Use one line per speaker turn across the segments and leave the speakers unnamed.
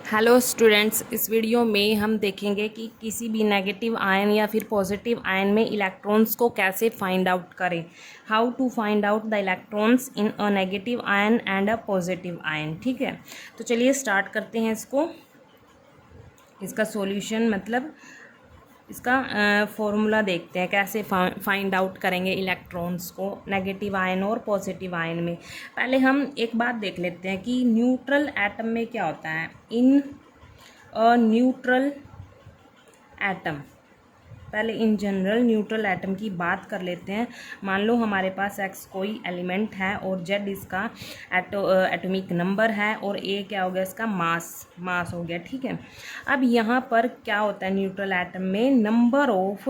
Hello students, इस video में हम देखेंगे कि किसी भी नेगेटिव आयन या फिर पॉजिटिव आयन में इलेक्ट्रॉन्स को कैसे फाइंड आउट करें। How to find out the electrons in a negative ion and a positive ion. ठीक है, तो चलिए स्टार्ट करते हैं इसका सॉल्यूशन, मतलब इसका फॉर्मूला देखते हैं कैसे फाइंड आउट करेंगे इलेक्ट्रॉन्स को नेगेटिव आयन और पॉजिटिव आयन में। पहले हम एक बात देख लेते हैं कि न्यूट्रल एटम में क्या होता है। इन अ न्यूट्रल एटम, पहले इन जनरल न्यूट्रल एटम की बात कर लेते हैं। मान लो हमारे पास एक्स कोई एलिमेंट है और जेड इसका एटॉमिक नंबर है और ए क्या हो गया, इसका मास हो गया। ठीक है, अब यहाँ पर क्या होता है न्यूट्रल एटम में, नंबर ऑफ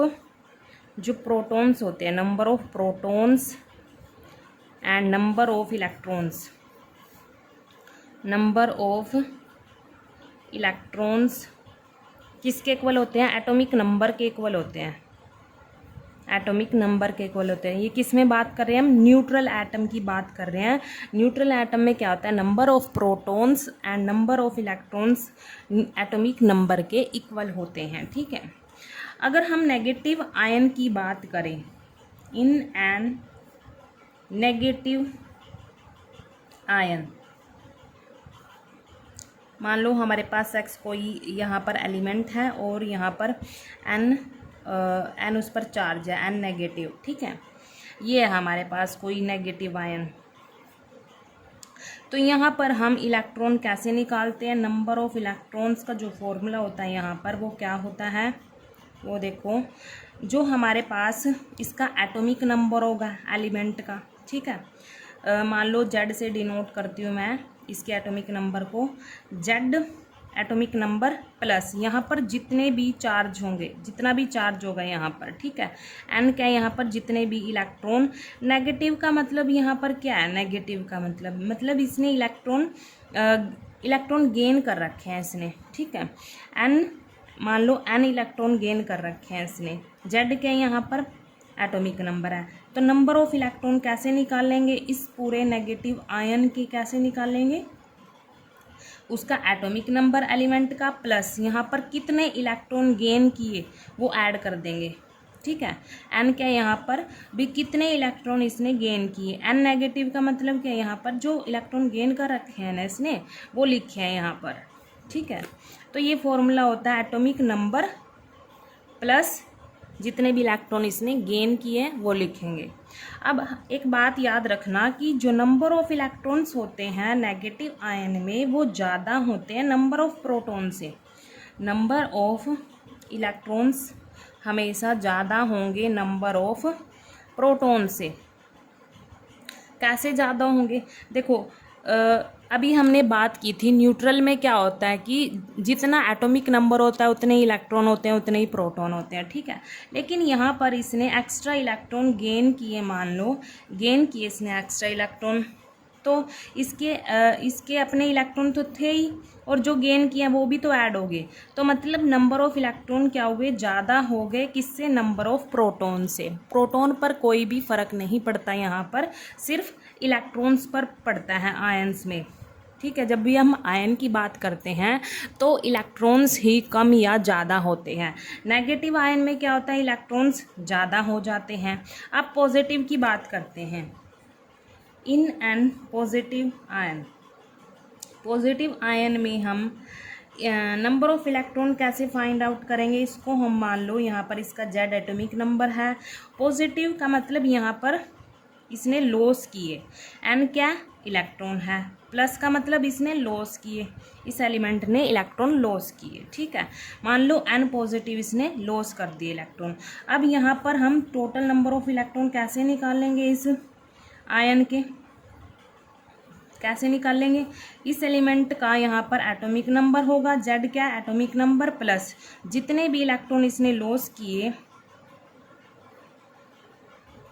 जो प्रोटॉन्स होते हैं, number of protons and number of electrons, number of electrons किसके इक्वल होते हैं, एटॉमिक नंबर के इक्वल होते हैं, एटॉमिक नंबर के इक्वल होते हैं। ये किस में बात कर रहे हैं, हम न्यूट्रल एटम की बात कर रहे हैं। न्यूट्रल एटम में क्या होता है, number of protons and number of electrons atomic number के इक्वल होते हैं। ठीक है, अगर हम नेगेटिव आयन की बात करें, इन एन नेगेटिव आयन, मान लो हमारे पास एक्स कोई यहाँ पर एलिमेंट है और यहाँ पर एन उस पर चार्ज है, एन नेगेटिव। ठीक है, ये है हमारे पास कोई नेगेटिव आयन। तो यहाँ पर हम इलेक्ट्रॉन कैसे निकालते हैं, नंबर ऑफ इलेक्ट्रॉन्स का जो फॉर्मूला होता है यहाँ पर वो क्या होता है, वो देखो, जो हमारे पास इसका एटॉमिक नंबर होगा एलिमेंट का। ठीक है, मान लो जेड से डिनोट करती हूँ मैं इसके एटॉमिक नंबर को, जेड एटॉमिक नंबर प्लस यहाँ पर जितने भी चार्ज होंगे, जितना भी चार्ज होगा यहाँ पर। ठीक है, एन क्या है यहाँ पर, जितने भी इलेक्ट्रॉन। नेगेटिव का मतलब यहाँ पर क्या है, नेगेटिव का मतलब इसने इलेक्ट्रॉन गेन कर रखे हैं इसने। ठीक है, एन, मान लो एन इलेक्ट्रॉन गेन कर रखे हैं इसने। जेड क्या है यहाँ पर, एटॉमिक नंबर है। तो नंबर ऑफ इलेक्ट्रॉन कैसे निकालेंगे, इस पूरे नेगेटिव आयन की कैसे निकालेंगे, उसका एटॉमिक नंबर एलिमेंट का प्लस यहाँ पर कितने इलेक्ट्रॉन गेन किए वो ऐड कर देंगे। ठीक है, एन क्या यहाँ पर भी कितने इलेक्ट्रॉन इसने गेन किए। एन नेगेटिव का मतलब क्या, यहाँ पर जो इलेक्ट्रॉन गेन कर रखे हैं ना इसने वो लिखे हैं यहाँ पर। ठीक है, तो ये फॉर्मूला होता है एटॉमिक नंबर प्लस जितने भी इलेक्ट्रॉन इसने गेन किए वो लिखेंगे। अब एक बात याद रखना कि जो नंबर ऑफ इलेक्ट्रॉन्स होते हैं नेगेटिव आयन में वो ज़्यादा होते हैं नंबर ऑफ प्रोटॉन से। नंबर ऑफ इलेक्ट्रॉन्स हमेशा ज़्यादा होंगे नंबर ऑफ प्रोटॉन से। कैसे ज़्यादा होंगे, देखो अभी हमने बात की थी न्यूट्रल में क्या होता है कि जितना एटॉमिक नंबर होता है उतने ही इलेक्ट्रॉन होते हैं, उतने ही प्रोटॉन होते हैं। ठीक है, लेकिन यहाँ पर इसने एक्स्ट्रा इलेक्ट्रॉन गेन किए, मान लो गेन किए इसने एक्स्ट्रा इलेक्ट्रॉन, तो इसके अपने इलेक्ट्रॉन तो थे ही और जो गेन किया वो भी तो ऐड हो गए। तो मतलब नंबर ऑफ इलेक्ट्रॉन क्या हुए, ज़्यादा हो गए, किससे, नंबर ऑफ प्रोटॉन से। प्रोटॉन पर कोई भी फ़र्क नहीं पड़ता, यहाँ पर सिर्फ इलेक्ट्रॉन्स पर पड़ता है आयंस में। ठीक है, जब भी हम आयन की बात करते हैं तो इलेक्ट्रॉन्स ही कम या ज़्यादा होते हैं। नेगेटिव आयन में क्या होता है, इलेक्ट्रॉन्स ज़्यादा हो जाते हैं। अब पॉजिटिव की बात करते हैं, in an positive ion, positive ion में हम नंबर ऑफ इलेक्ट्रॉन कैसे फाइंड आउट करेंगे, इसको हम मान लो यहाँ पर इसका जेड एटॉमिक नंबर है। पॉजिटिव का मतलब यहाँ पर इसने लॉस किए, एन क्या इलेक्ट्रॉन है, प्लस का मतलब इसने लॉस किए, इस एलिमेंट ने इलेक्ट्रॉन लॉस किए। ठीक है, मान लो एन पॉजिटिव इसने लॉस कर दिए इलेक्ट्रॉन। अब यहाँ पर हम टोटल नंबर ऑफ इलेक्ट्रॉन कैसे निकालेंगे, इस आयन के कैसे निकालेंगे, इस एलिमेंट का यहाँ पर एटॉमिक नंबर होगा, जेड क्या एटॉमिक नंबर प्लस जितने भी इलेक्ट्रॉन इसने लॉस किए,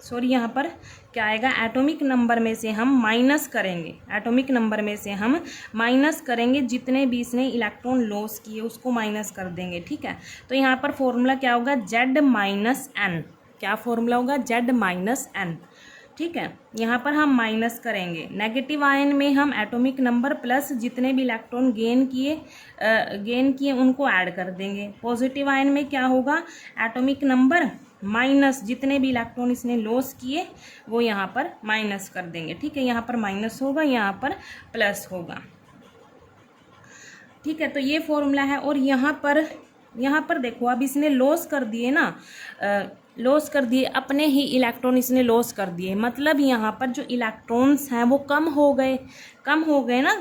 सॉरी यहाँ पर क्या आएगा, एटॉमिक नंबर में से हम माइनस करेंगे, एटॉमिक नंबर में से हम माइनस करेंगे जितने भी इसने इलेक्ट्रॉन लॉस किए उसको माइनस कर देंगे। ठीक है, तो यहाँ पर फॉर्मूला क्या होगा, जेड माइनस एन, क्या फॉर्मूला होगा, जेड माइनस एन। ठीक है, यहाँ पर हम माइनस करेंगे। नेगेटिव आयन में हम एटॉमिक नंबर प्लस जितने भी इलेक्ट्रॉन गेन किए उनको ऐड कर देंगे। पॉजिटिव आयन में क्या होगा, एटॉमिक नंबर माइनस जितने भी इलेक्ट्रॉन इसने लॉस किए वो यहाँ पर माइनस कर देंगे। ठीक है, यहाँ पर माइनस होगा, यहाँ पर प्लस होगा। ठीक है, तो ये फॉर्मूला है। और यहाँ पर देखो, अब इसने लॉस कर दिए ना, लॉस कर दिए, अपने ही इलेक्ट्रॉन इसने लॉस कर दिए, मतलब यहाँ पर जो इलेक्ट्रॉन्स हैं वो कम हो गए ना,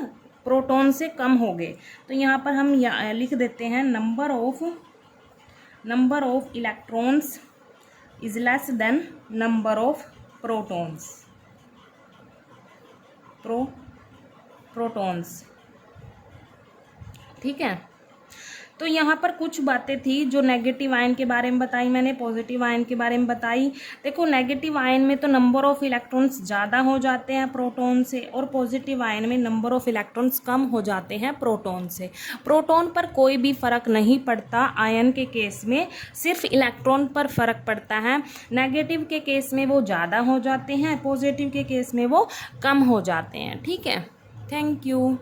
प्रोटॉन से कम हो गए। तो यहाँ पर हम लिख देते हैं number of electrons is less than number of protons. ठीक है, तो यहाँ पर कुछ बातें थी जो नेगेटिव आयन के बारे में बताई मैंने, पॉजिटिव आयन के बारे में बताई। देखो, नेगेटिव आयन में तो नंबर ऑफ इलेक्ट्रॉन्स ज़्यादा हो जाते हैं प्रोटॉन से, और पॉजिटिव आयन में नंबर ऑफ इलेक्ट्रॉन्स कम हो जाते हैं प्रोटॉन से। प्रोटॉन पर कोई भी फ़र्क नहीं पड़ता आयन के केस में, सिर्फ इलेक्ट्रॉन पर फ़र्क पड़ता है। नेगेटिव के केस में वो ज़्यादा हो जाते हैं, पॉजिटिव के केस में वो कम हो जाते हैं। ठीक है, थैंक यू।